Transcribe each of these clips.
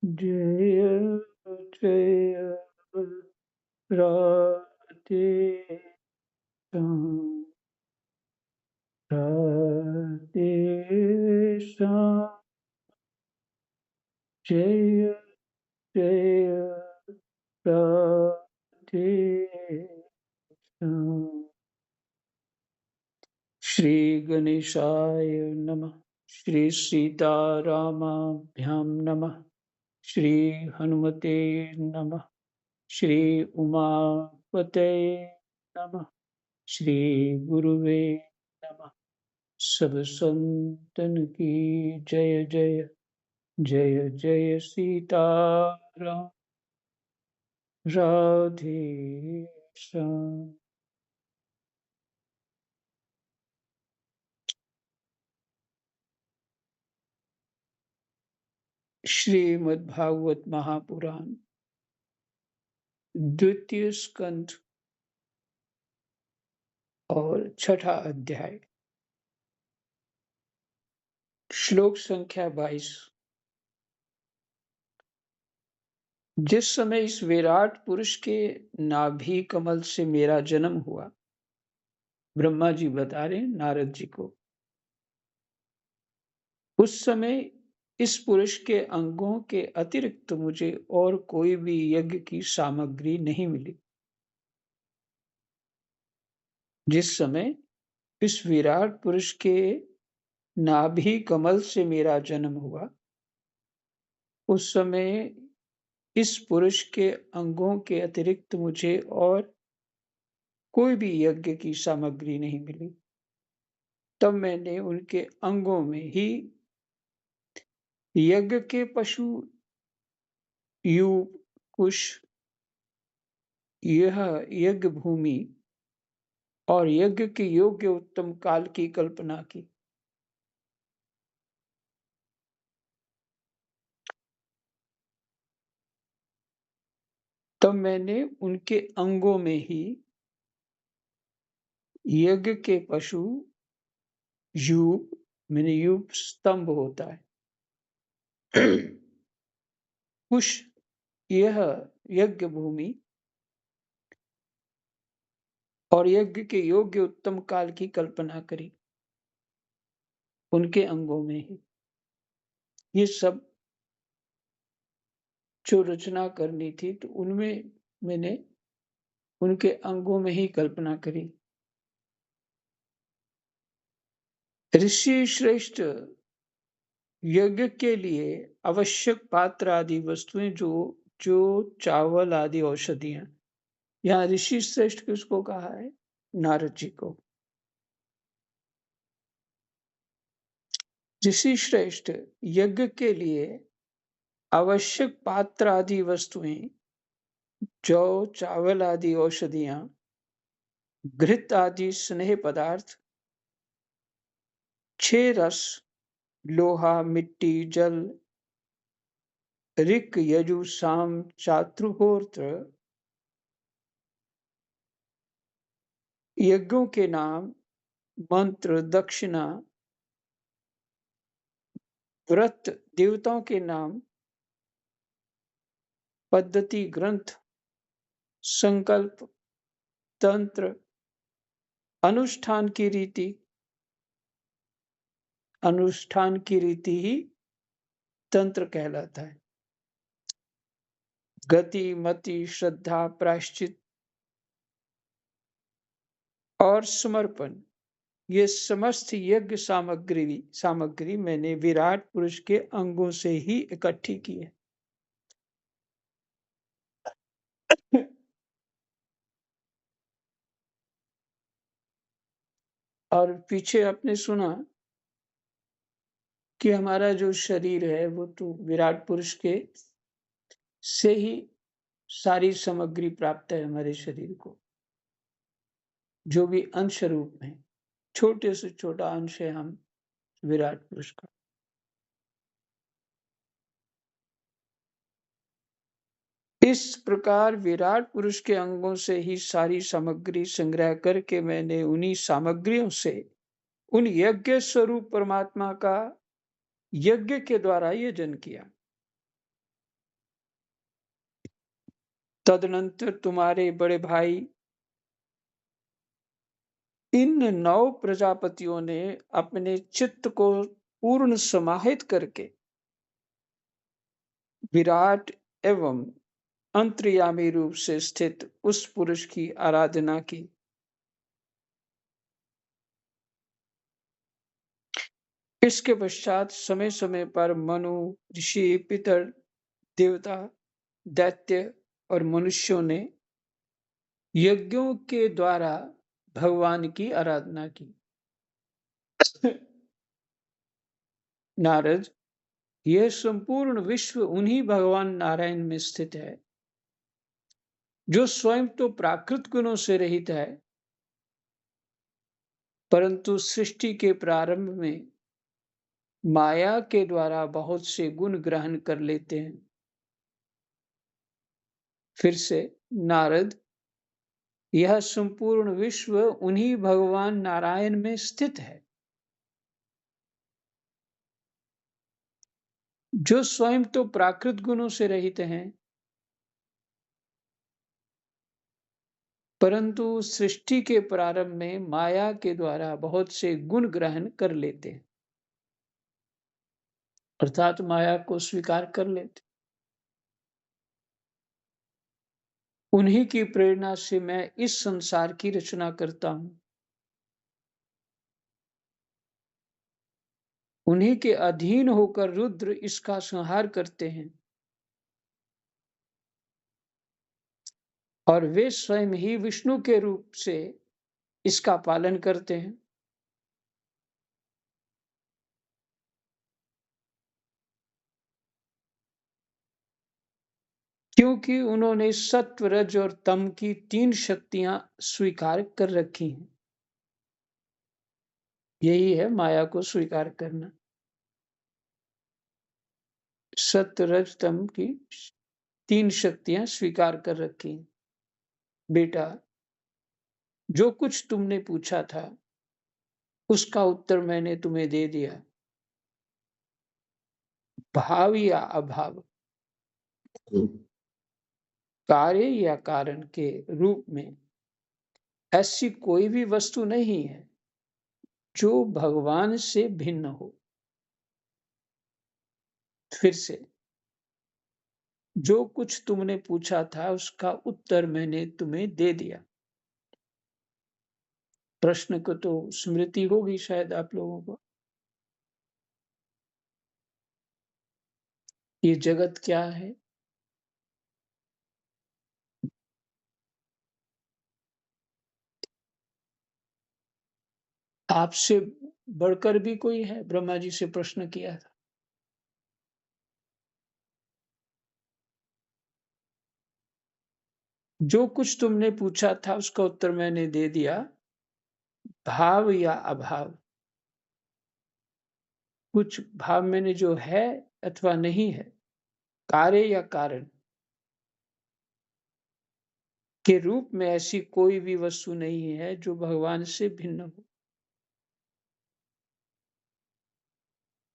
जय जय राधे श्याम राधे श्याम जय जय राधे श्याम। श्री गणेशाय नमः। श्री सीतारामाभ्यां नमः। श्री हनुमते नमः। श्री उमापते नमः। श्री गुरुवे नमः। सब संतन की जय जय। जय जय सीताराम राधे श्याम। श्रीमद्भागवत महापुराण द्वितीय स्कंध और छठा अध्याय। श्लोक संख्या 22। जिस समय इस विराट पुरुष के नाभि कमल से मेरा जन्म हुआ, ब्रह्मा जी बता रहे हैं नारद जी को, उस समय इस पुरुष के अंगों के अतिरिक्त मुझे और कोई भी यज्ञ की सामग्री नहीं मिली। जिस समय इस विराट पुरुष के नाभि कमल से मेरा जन्म हुआ, उस समय इस पुरुष के अंगों के अतिरिक्त मुझे और कोई भी यज्ञ की सामग्री नहीं मिली। तब मैंने उनके अंगों में ही यज्ञ के पशु, यूप, कुश, यह यज्ञ भूमि और यज्ञ के योग्य उत्तम काल की कल्पना की। तब मैंने उनके अंगों में ही यज्ञ के पशु, यूप मैंने यूप स्तंभ होता है, कुश यह यज्ञ भूमि और यज्ञ के योग्य उत्तम काल की कल्पना करी। उनके अंगों में ही ये सब जो रचना करनी थी, तो उनमें मैंने उनके अंगों में ही कल्पना करी। ऋषि श्रेष्ठ यज्ञ के लिए आवश्यक पात्र आदि वस्तुएं जो जो चावल आदि औषधियां, यहाँ ऋषि श्रेष्ठ किसको कहा है? नारद जी को। ऋषि श्रेष्ठ यज्ञ के लिए आवश्यक पात्र आदि वस्तुएं, जौ चावल आदि औषधियां, घृत आदि स्नेह पदार्थ, 6 रस, लोहा, मिट्टी, जल, ऋक, यजु, साम, चातुर्होत्र, यज्ञों के नाम, मंत्र, दक्षिणा, व्रत, देवताओं के नाम, पद्धति, ग्रंथ, संकल्प, तंत्र, अनुष्ठान की रीति। अनुष्ठान की रीति ही तंत्र कहलाता है। गति, मति, श्रद्धा, प्रायश्चित और समर्पण, ये समस्त यज्ञ सामग्री मैंने विराट पुरुष के अंगों से ही इकट्ठी की है। और पीछे आपने सुना कि हमारा जो शरीर है वो तो विराट पुरुष के से ही सारी सामग्री प्राप्त है। हमारे शरीर को जो भी अंश रूप में, छोटे से छोटा अंश है हम विराट पुरुष का। इस प्रकार विराट पुरुष के अंगों से ही सारी सामग्री संग्रह करके मैंने उन्हीं सामग्रियों से उन यज्ञ स्वरूप परमात्मा का यज्ञ के द्वारा यजन किया। तदनंतर तुम्हारे बड़े भाई इन 9 प्रजापतियों ने अपने चित्त को पूर्ण समाहित करके विराट एवं अंतर्यामी रूप से स्थित उस पुरुष की आराधना की। इसके पश्चात समय समय पर मनु, ऋषि, पितर, देवता, दैत्य और मनुष्यों ने यज्ञों के द्वारा भगवान की आराधना की। नारद, यह संपूर्ण विश्व उन्हीं भगवान नारायण में स्थित है, जो स्वयं तो प्राकृत गुणों से रहित है, परंतु सृष्टि के प्रारंभ में माया के द्वारा बहुत से गुण ग्रहण कर लेते हैं। फिर से नारद, यह संपूर्ण विश्व उन्हीं भगवान नारायण में स्थित है, जो स्वयं तो प्राकृत गुणों से रहित हैं, परंतु सृष्टि के प्रारंभ में माया के द्वारा बहुत से गुण ग्रहण कर लेते हैं, अर्थात माया को स्वीकार कर लेते। उन्हीं की प्रेरणा से मैं इस संसार की रचना करता हूं। उन्हीं के अधीन होकर रुद्र इसका संहार करते हैं, और वे स्वयं ही विष्णु के रूप से इसका पालन करते हैं। क्योंकि उन्होंने सत्व, रज और तम की 3 शक्तियां स्वीकार कर रखी हैं। यही है माया को स्वीकार करना। सत्व, रज, तम की 3 शक्तियां स्वीकार कर रखी हैं। बेटा, जो कुछ तुमने पूछा था उसका उत्तर मैंने तुम्हें दे दिया। भाव या अभाव, कार्य या कारण के रूप में ऐसी कोई भी वस्तु नहीं है जो भगवान से भिन्न हो। फिर से, जो कुछ तुमने पूछा था उसका उत्तर मैंने तुम्हें दे दिया। प्रश्न को तो स्मृति होगी शायद आप लोगों को। ये जगत क्या है? आपसे बढ़कर भी कोई है? ब्रह्मा जी से प्रश्न किया था। जो कुछ तुमने पूछा था उसका उत्तर मैंने दे दिया। भाव या अभाव, कुछ भाव मैंने जो है अथवा नहीं है, कार्य या कारण के रूप में ऐसी कोई भी वस्तु नहीं है जो भगवान से भिन्न हो।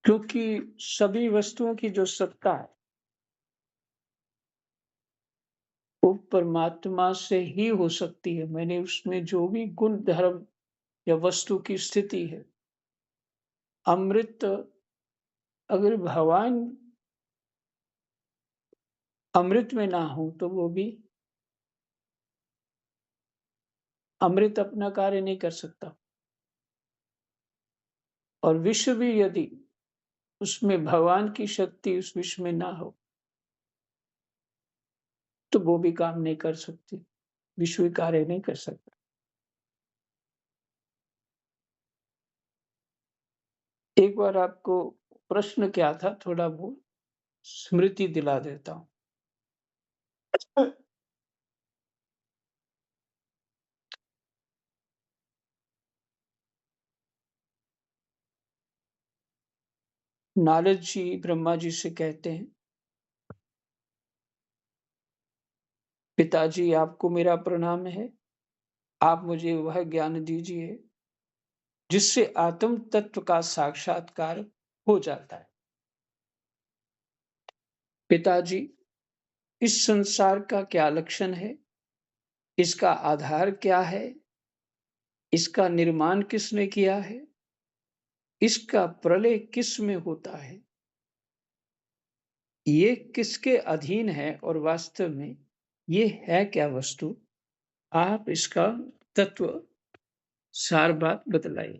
क्योंकि सभी वस्तुओं की जो सत्ता है वो परमात्मा से ही हो सकती है। मैंने उसमें जो भी गुण धर्म या वस्तु की स्थिति है, अमृत, अगर भगवान अमृत में ना हो तो वो भी अमृत अपना कार्य नहीं कर सकता। और विश्व भी यदि उसमें भगवान की शक्ति उस विश्व में ना हो तो वो भी काम नहीं कर सकती, विश्व कार्य नहीं कर सकता। एक बार आपको प्रश्न क्या था थोड़ा वो स्मृति दिला देता हूं। नारद जी ब्रह्मा जी से कहते हैं, पिताजी आपको मेरा प्रणाम है। आप मुझे वह ज्ञान दीजिए जिससे आत्म तत्व का साक्षात्कार हो जाता है। पिताजी, इस संसार का क्या लक्षण है, इसका आधार क्या है, इसका निर्माण किसने किया है, इसका प्रलय किस में होता है, ये किसके अधीन है और वास्तव में ये है क्या वस्तु, आप इसका तत्व सार बात बतलाइए।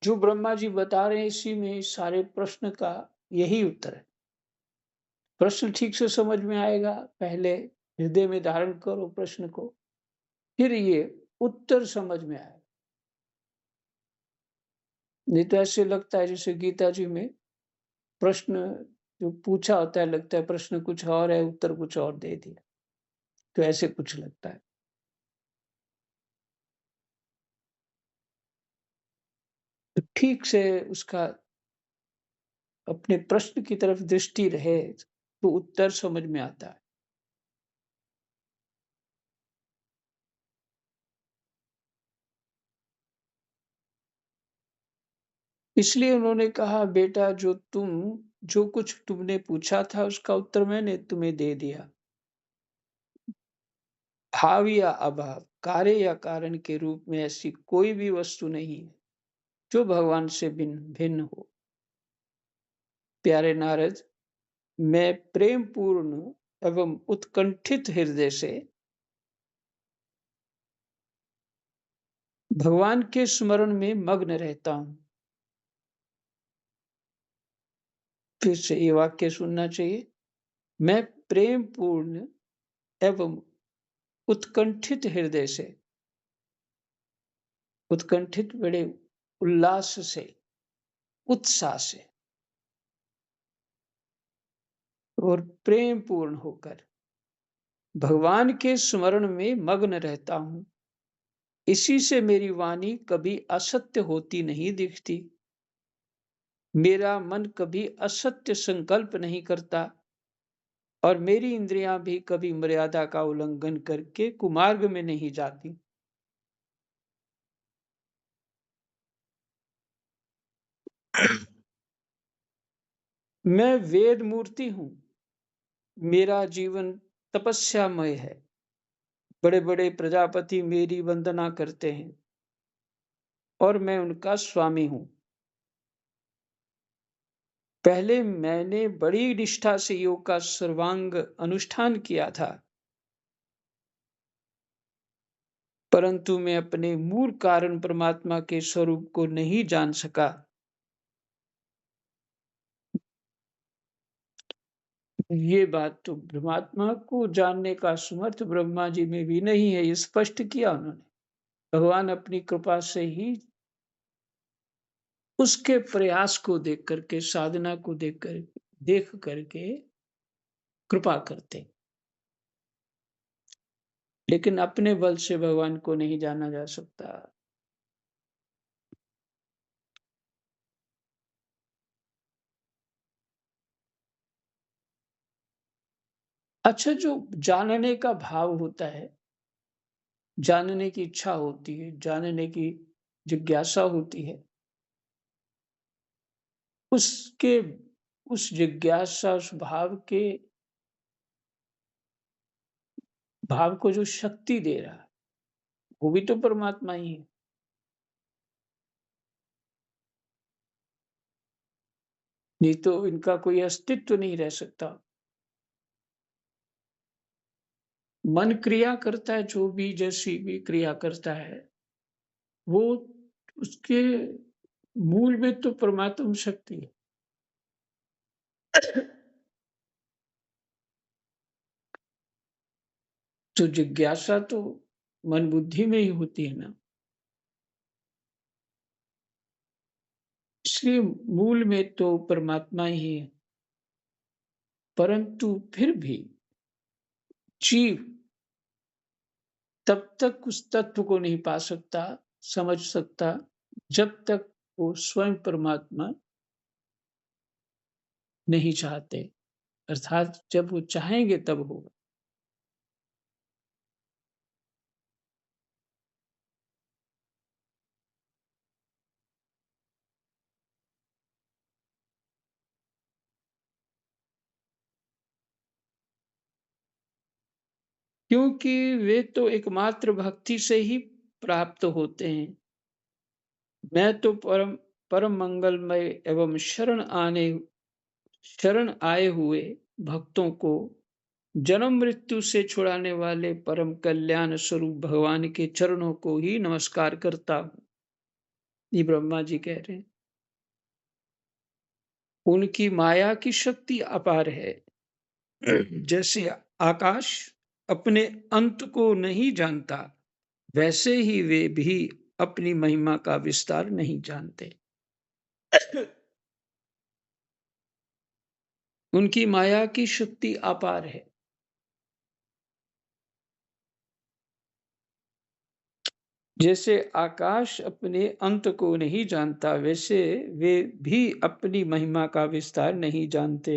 जो ब्रह्मा जी बता रहे हैं इसी में सारे प्रश्न का यही उत्तर है। प्रश्न ठीक से समझ में आएगा, पहले हृदय में धारण करो प्रश्न को, फिर ये उत्तर समझ में आएगा। नहीं तो ऐसे लगता है जैसे गीता जी में प्रश्न जो पूछा होता है, लगता है प्रश्न कुछ और है, उत्तर कुछ और दे दिया, तो ऐसे कुछ लगता है। तो ठीक से उसका अपने प्रश्न की तरफ दृष्टि रहे तो उत्तर समझ में आता है। इसलिए उन्होंने कहा, बेटा जो कुछ तुमने पूछा था उसका उत्तर मैंने तुम्हें दे दिया। भाव या अभाव, कार्य या कारण के रूप में ऐसी कोई भी वस्तु नहीं है जो भगवान से भिन्न भिन्न हो। प्यारे नारद, मैं प्रेम पूर्ण एवं उत्कंठित हृदय से भगवान के स्मरण में मग्न रहता हूं। फिर से ये वाक्य सुनना चाहिए। मैं प्रेम पूर्ण एवं उत्कंठित हृदय से, उत्कंठित बड़े उल्लास से, उत्साह से और प्रेम पूर्ण होकर भगवान के स्मरण में मग्न रहता हूं। इसी से मेरी वाणी कभी असत्य होती नहीं दिखती, मेरा मन कभी असत्य संकल्प नहीं करता और मेरी इंद्रियां भी कभी मर्यादा का उल्लंघन करके कुमार्ग में नहीं जाती। मैं वेद मूर्ति हूं, मेरा जीवन तपस्यामय है। बड़े बड़े प्रजापति मेरी वंदना करते हैं और मैं उनका स्वामी हूं। पहले मैंने बड़ी निष्ठा से योग का सर्वांग अनुष्ठान किया था, परंतु मैं अपने मूल कारण परमात्मा के स्वरूप को नहीं जान सका। ये बात तो परमात्मा को जानने का समर्थ ब्रह्मा जी में भी नहीं है, ये स्पष्ट किया उन्होंने। भगवान अपनी कृपा से ही उसके प्रयास को देख करके, साधना को देख करके कृपा करते, लेकिन अपने बल से भगवान को नहीं जाना जा सकता। अच्छा, जो जानने का भाव होता है, जानने की इच्छा होती है, जानने की जिज्ञासा होती है, उसके उस जिज्ञासा, उस भाव को जो शक्ति दे रहा है, वो भी तो परमात्मा ही है। नहीं तो इनका कोई अस्तित्व नहीं रह सकता। मन क्रिया करता है, जो भी जैसी भी क्रिया करता है, वो उसके मूल में तो परमात्म शक्ति है। तो जिज्ञासा तो मन बुद्धि में ही होती है ना। इसलिए मूल में तो परमात्मा ही है, परंतु फिर भी जीव तब तक उस तत्व को नहीं पा सकता, समझ सकता, जब तक वो स्वयं परमात्मा नहीं चाहते। अर्थात जब वो चाहेंगे तब होगा। क्योंकि वे तो एकमात्र भक्ति से ही प्राप्त होते हैं। मैं तो परम मंगलमय एवं शरण आए हुए भक्तों को जन्म मृत्यु से छुड़ाने वाले परम कल्याण स्वरूप भगवान के चरणों को ही नमस्कार करता हूँ। ये ब्रह्मा जी कह रहे हैं। उनकी माया की शक्ति अपार है। जैसे आकाश अपने अंत को नहीं जानता, वैसे ही वे भी अपनी महिमा का विस्तार नहीं जानते। उनकी माया की शक्ति अपार है। जैसे आकाश अपने अंत को नहीं जानता, वैसे वे भी अपनी महिमा का विस्तार नहीं जानते।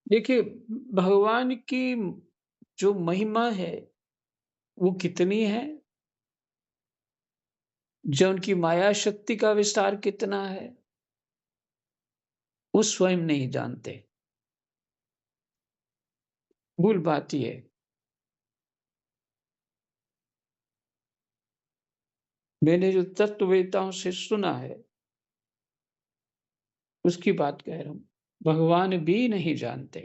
देखिए, भगवान की जो महिमा है, वो कितनी है, जो उनकी माया शक्ति का विस्तार कितना है, वो स्वयं नहीं जानते। मूल बात ये है। मैंने जो तत्ववेताओं से सुना है, उसकी बात कह रहा हूँ। भगवान भी नहीं जानते।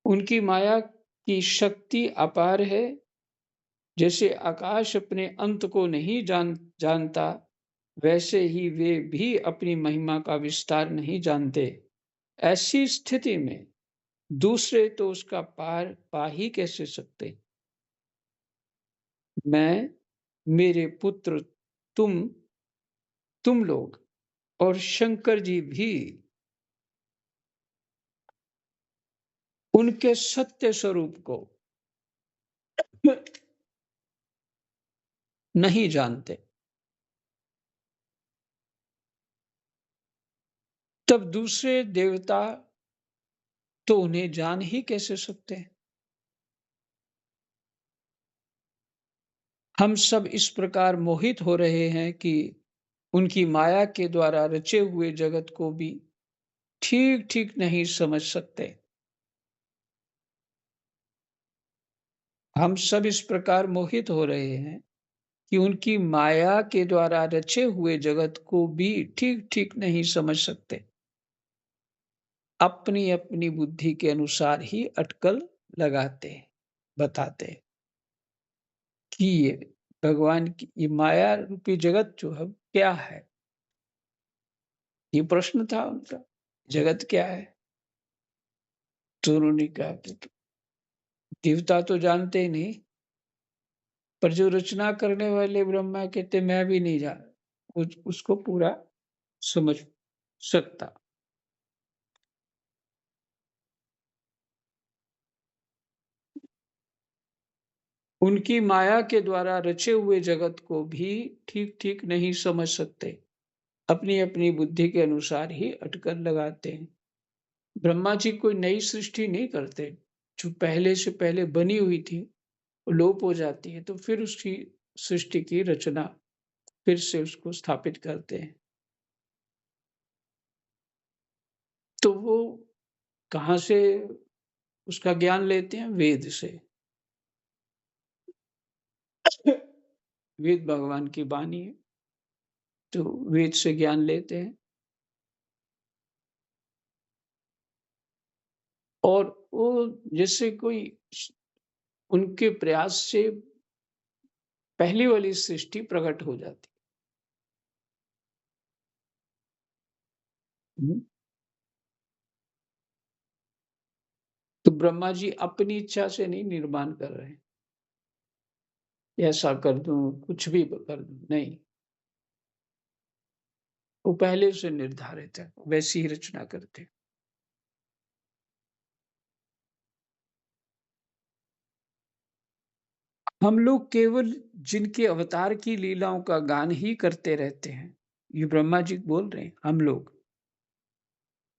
उनकी माया की शक्ति अपार है। जैसे आकाश अपने अंत को नहीं जानता, वैसे ही वे भी अपनी महिमा का विस्तार नहीं जानते। ऐसी स्थिति में दूसरे तो उसका पार पा ही कैसे सकते। मैं, मेरे पुत्र, तुम तुम लोग और शंकर जी भी उनके सत्य स्वरूप को नहीं जानते। तब दूसरे देवता तो उन्हें जान ही कैसे सकते हैं। हम सब इस प्रकार मोहित हो रहे हैं कि उनकी माया के द्वारा रचे हुए जगत को भी ठीक ठीक नहीं समझ सकते। हम सब इस प्रकार मोहित हो रहे हैं कि उनकी माया के द्वारा रचे हुए जगत को भी ठीक ठीक नहीं समझ सकते। अपनी अपनी बुद्धि के अनुसार ही अटकल लगाते, बताते कि ये भगवान की ये माया रूपी जगत जो है क्या है। ये प्रश्न था उनका, जगत क्या है। तो उन्होंने कहा कि देवता तो जानते ही नहीं, पर जो रचना करने वाले ब्रह्मा कहते मैं भी नहीं जान उसको पूरा समझ सकता। उनकी माया के द्वारा रचे हुए जगत को भी ठीक ठीक नहीं समझ सकते। अपनी अपनी बुद्धि के अनुसार ही अटकल लगाते हैं। ब्रह्मा जी कोई नई सृष्टि नहीं करते। जो पहले से पहले बनी हुई थी, वो लोप हो जाती है, तो फिर उसकी सृष्टि की रचना फिर से उसको स्थापित करते हैं। तो वो कहाँ से उसका ज्ञान लेते हैं? वेद से। वेद भगवान की वाणी है, तो वेद से ज्ञान लेते हैं। और वो जैसे कोई उनके प्रयास से पहली वाली सृष्टि प्रकट हो जाती है। तो ब्रह्मा जी अपनी इच्छा से नहीं निर्माण कर रहे हैं, ऐसा कर दूं, कुछ भी कर दूं, नहीं। वो पहले से निर्धारित है, वैसी ही रचना करते हैं। हम लोग केवल जिनके अवतार की लीलाओं का गान ही करते रहते हैं। ये ब्रह्मा जी बोल रहे हैं, हम लोग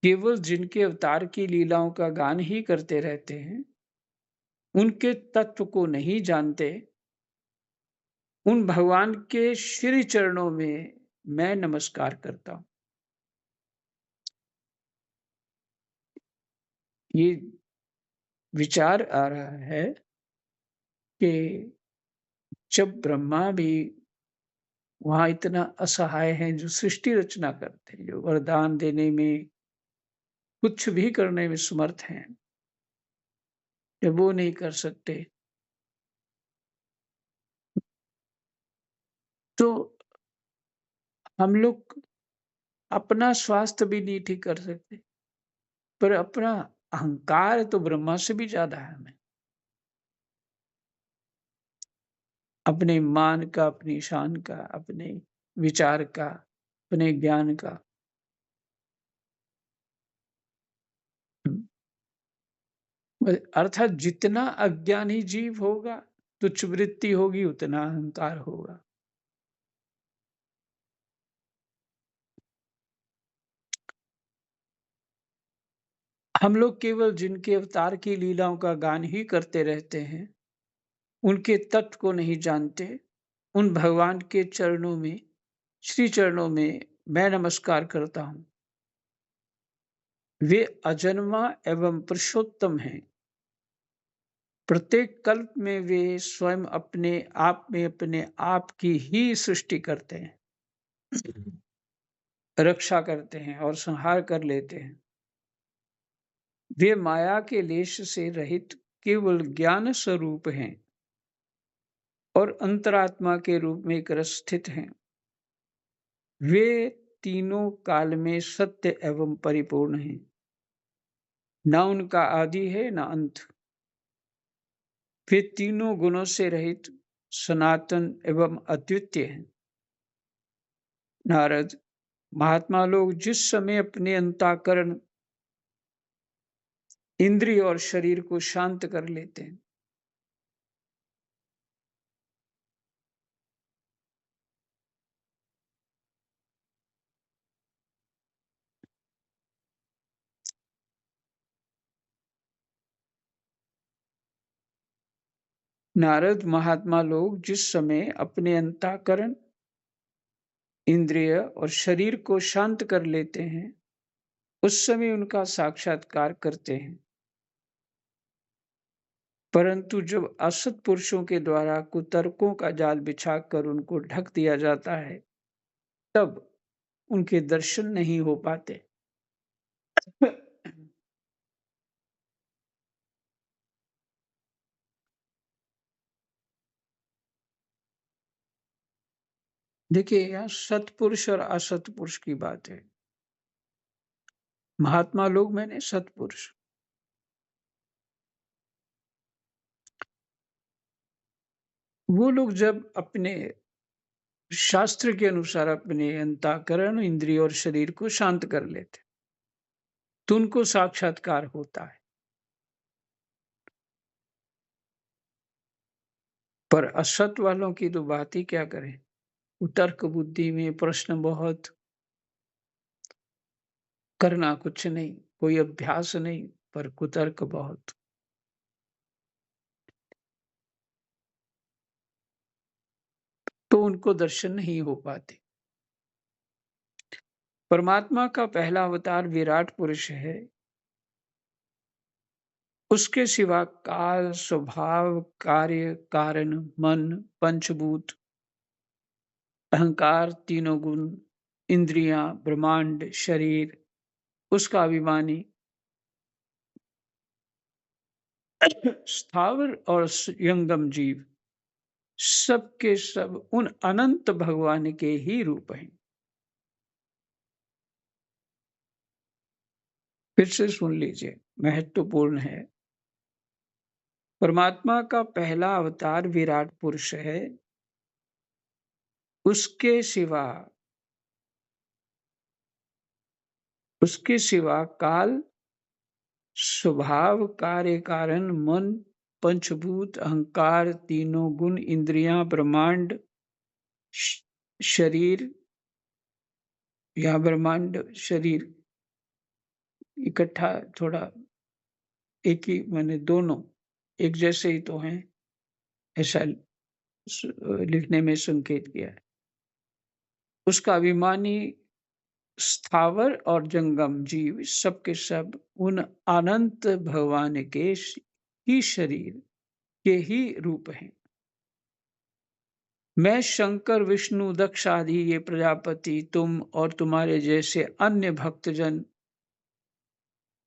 केवल जिनके अवतार की लीलाओं का गान ही करते रहते हैं, उनके तत्व को नहीं जानते, उन भगवान के श्री चरणों में मैं नमस्कार करता हूँ। ये विचार आ रहा है कि जब ब्रह्मा भी वहाँ इतना असहाय हैं, जो सृष्टि रचना करते हैं, जो वरदान देने में, कुछ भी करने में समर्थ हैं, जब वो नहीं कर सकते, तो हम लोग अपना स्वास्थ्य भी नहीं ठीक कर सकते, पर अपना अहंकार तो ब्रह्मा से भी ज़्यादा है हमें। अपने मान का, अपनी शान का, अपने विचार का, अपने ज्ञान का। अर्थात जितना अज्ञानी जीव होगा, तुच्छ वृत्ति होगी, उतना अहंकार होगा। हम लोग केवल जिनके अवतार की लीलाओं का गान ही करते रहते हैं, उनके तत्व को नहीं जानते, उन भगवान के चरणों में, श्री चरणों में मैं नमस्कार करता हूँ। वे अजन्मा एवं पुरुषोत्तम हैं। प्रत्येक कल्प में वे स्वयं अपने आप की ही सृष्टि करते हैं, रक्षा करते हैं और संहार कर लेते हैं। वे माया के लेश से रहित केवल ज्ञान स्वरूप हैं और अंतरात्मा के रूप में एक रस स्थित हैं। वे तीनों काल में सत्य एवं परिपूर्ण हैं, न उनका आदि है न अंत। वे तीनों गुणों से रहित सनातन एवं अद्वितीय हैं। नारद, महात्मा लोग जिस समय अपने अंतःकरण, इंद्रिय और शरीर को शांत कर लेते हैं, नारद, महात्मा लोग जिस समय अपने अंतःकरण, इंद्रिय और शरीर को शांत कर लेते हैं, उस समय उनका साक्षात्कार करते हैं। परंतु जब असत पुरुषों के द्वारा कुतर्कों का जाल बिछाकर उनको ढक दिया जाता है, तब उनके दर्शन नहीं हो पाते। देखिए, यहाँ सत्पुरुष और असत्पुरुष की बात है। महात्मा लोग मैंने सत्पुरुष। वो लोग जब अपने शास्त्र के अनुसार अपने अंतःकरण, इंद्रिय और शरीर को शांत कर लेते, तो उनको साक्षात्कार होता है। पर असत वालों की तो बात ही क्या करें। तर्क बुद्धि में प्रश्न बहुत, करना कुछ नहीं, कोई अभ्यास नहीं, पर कुतर्क बहुत। तो उनको दर्शन नहीं हो पाते। परमात्मा का पहला अवतार विराट पुरुष है। उसके सिवा काल, स्वभाव, कार्य, कारण, मन, पंचभूत, अहंकार, तीनों गुण, इंद्रियां, ब्रह्मांड, शरीर, उसका अभिमानी, स्थावर और यंगम जीव, सब के सब उन अनंत भगवान के ही रूप हैं। फिर से सुन लीजिए, महत्वपूर्ण है। परमात्मा का पहला अवतार विराट पुरुष है। उसके सिवा काल, स्वभाव, कार्य, कारण, मन, पंचभूत, अहंकार, तीनों गुण, इंद्रियां, ब्रह्मांड, शरीर या ब्रह्मांड शरीर इकट्ठा, थोड़ा एक ही माने दोनों एक जैसे ही तो हैं, ऐसा लिखने में संकेत किया है। उसका अभिमानी स्थावर और जंगम जीव सब के सब उन अनंत भगवान के ही शरीर के ही रूप हैं। मैं शंकर, विष्णु, दक्ष आदि ये प्रजापति, तुम और तुम्हारे जैसे अन्य भक्तजन,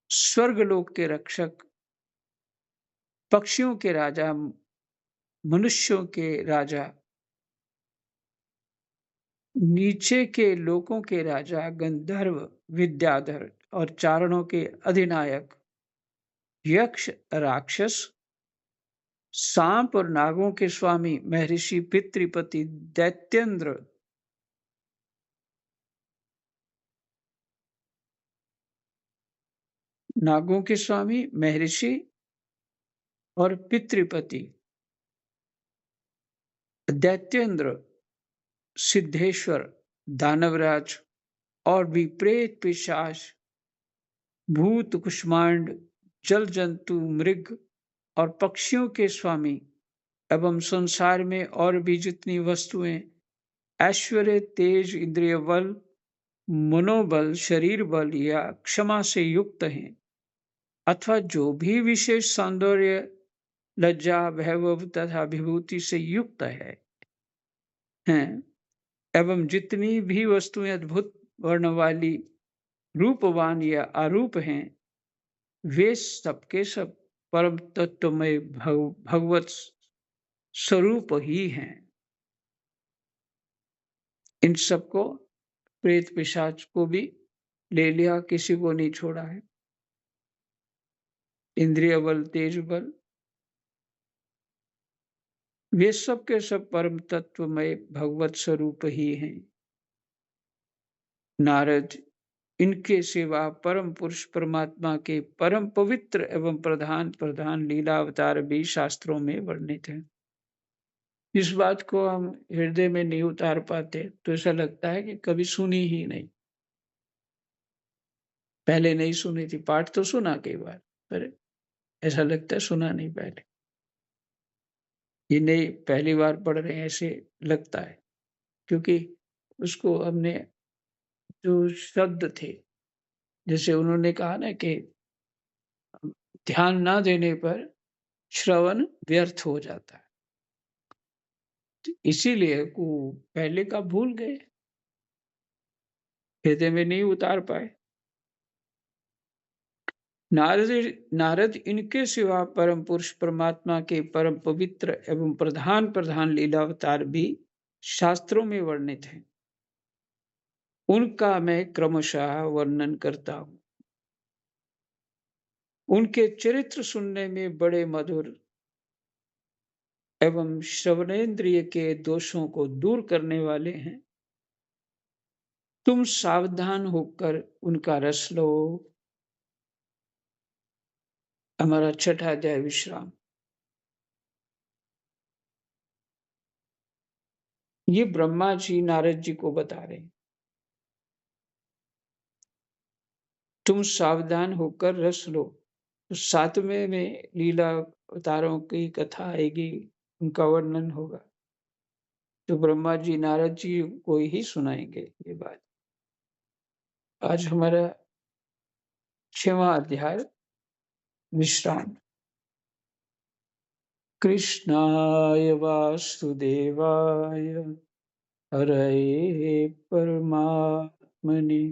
स्वर्गलोक के रक्षक, पक्षियों के राजा, मनुष्यों के राजा, नीचे के लोकों के राजा, गंधर्व, विद्याधर और चारणों के अधिनायक, यक्ष, राक्षस, सांप और नागों के स्वामी, महर्षि, पितृपति, दैत्येंद्र, नागों के स्वामी, महर्षि और पितृपति, दैत्येंद्र, सिद्धेश्वर, दानवराज और भी प्रेत, पिशाच, भूत, कुष्मांड, जल जंतु, मृग और पक्षियों के स्वामी एवं संसार में और भी जितनी वस्तुएं ऐश्वर्य, तेज, इंद्रिय बल, मनोबल, शरीर बल या क्षमा से युक्त हैं, अथवा जो भी विशेष सौंदर्य, लज्जा, वैभव तथा विभूति से युक्त हैं, एवं जितनी भी वस्तुएं अद्भुत वर्ण वाली, रूपवान या अरूप हैं, वे सबके सब परम तत्वमय भगवत स्वरूप ही हैं। इन सबको, प्रेत पिशाच को भी ले लिया, किसी को नहीं छोड़ा है। इंद्रिय बल, तेज बल, वे सब के सब परम तत्वमय भगवत स्वरूप ही हैं। नारद, इनके सिवा परम पुरुष परमात्मा के परम पवित्र एवं प्रधान प्रधान लीला अवतार भी शास्त्रों में वर्णित हैं। इस बात को हम हृदय में नहीं उतार पाते तो ऐसा लगता है कि कभी सुनी ही नहीं, पहले नहीं सुनी थी। पाठ तो सुना कई बार, पर ऐसा लगता है सुना नहीं पहले, ये नहीं पहली बार पढ़ रहे हैं ऐसे लगता है, क्योंकि उसको हमने जो शब्द थे, जैसे उन्होंने कहा ना कि ध्यान ना देने पर श्रवण व्यर्थ हो जाता है, तो इसीलिए वो पहले का भूल गए, हृदय में नहीं उतार पाए। नारद नारद इनके सिवा परम पुरुष परमात्मा के परम पवित्र एवं प्रधान प्रधान लीलावतार भी शास्त्रों में वर्णित हैं। उनका मैं क्रमशः वर्णन करता हूँ। उनके चरित्र सुनने में बड़े मधुर एवं श्रवणेन्द्रिय के दोषों को दूर करने वाले हैं। तुम सावधान होकर उनका रस लो। हमारा छठा अध्याय विश्राम। ये ब्रह्मा जी नारद जी को बता रहे हैं, तुम सावधान होकर रस लो। तो 7वें में लीला अवतारों की कथा आएगी, उनका वर्णन होगा, तो ब्रह्मा जी नारद जी को ही सुनाएंगे ये बात। आज हमारा 6वां अध्याय विश्राम। कृष्णाय वासुदेवाय हरये परमात्मने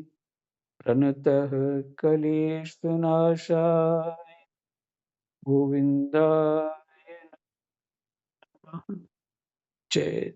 प्रणतः कलेशनाशाय गोविन्दाय नमः। जय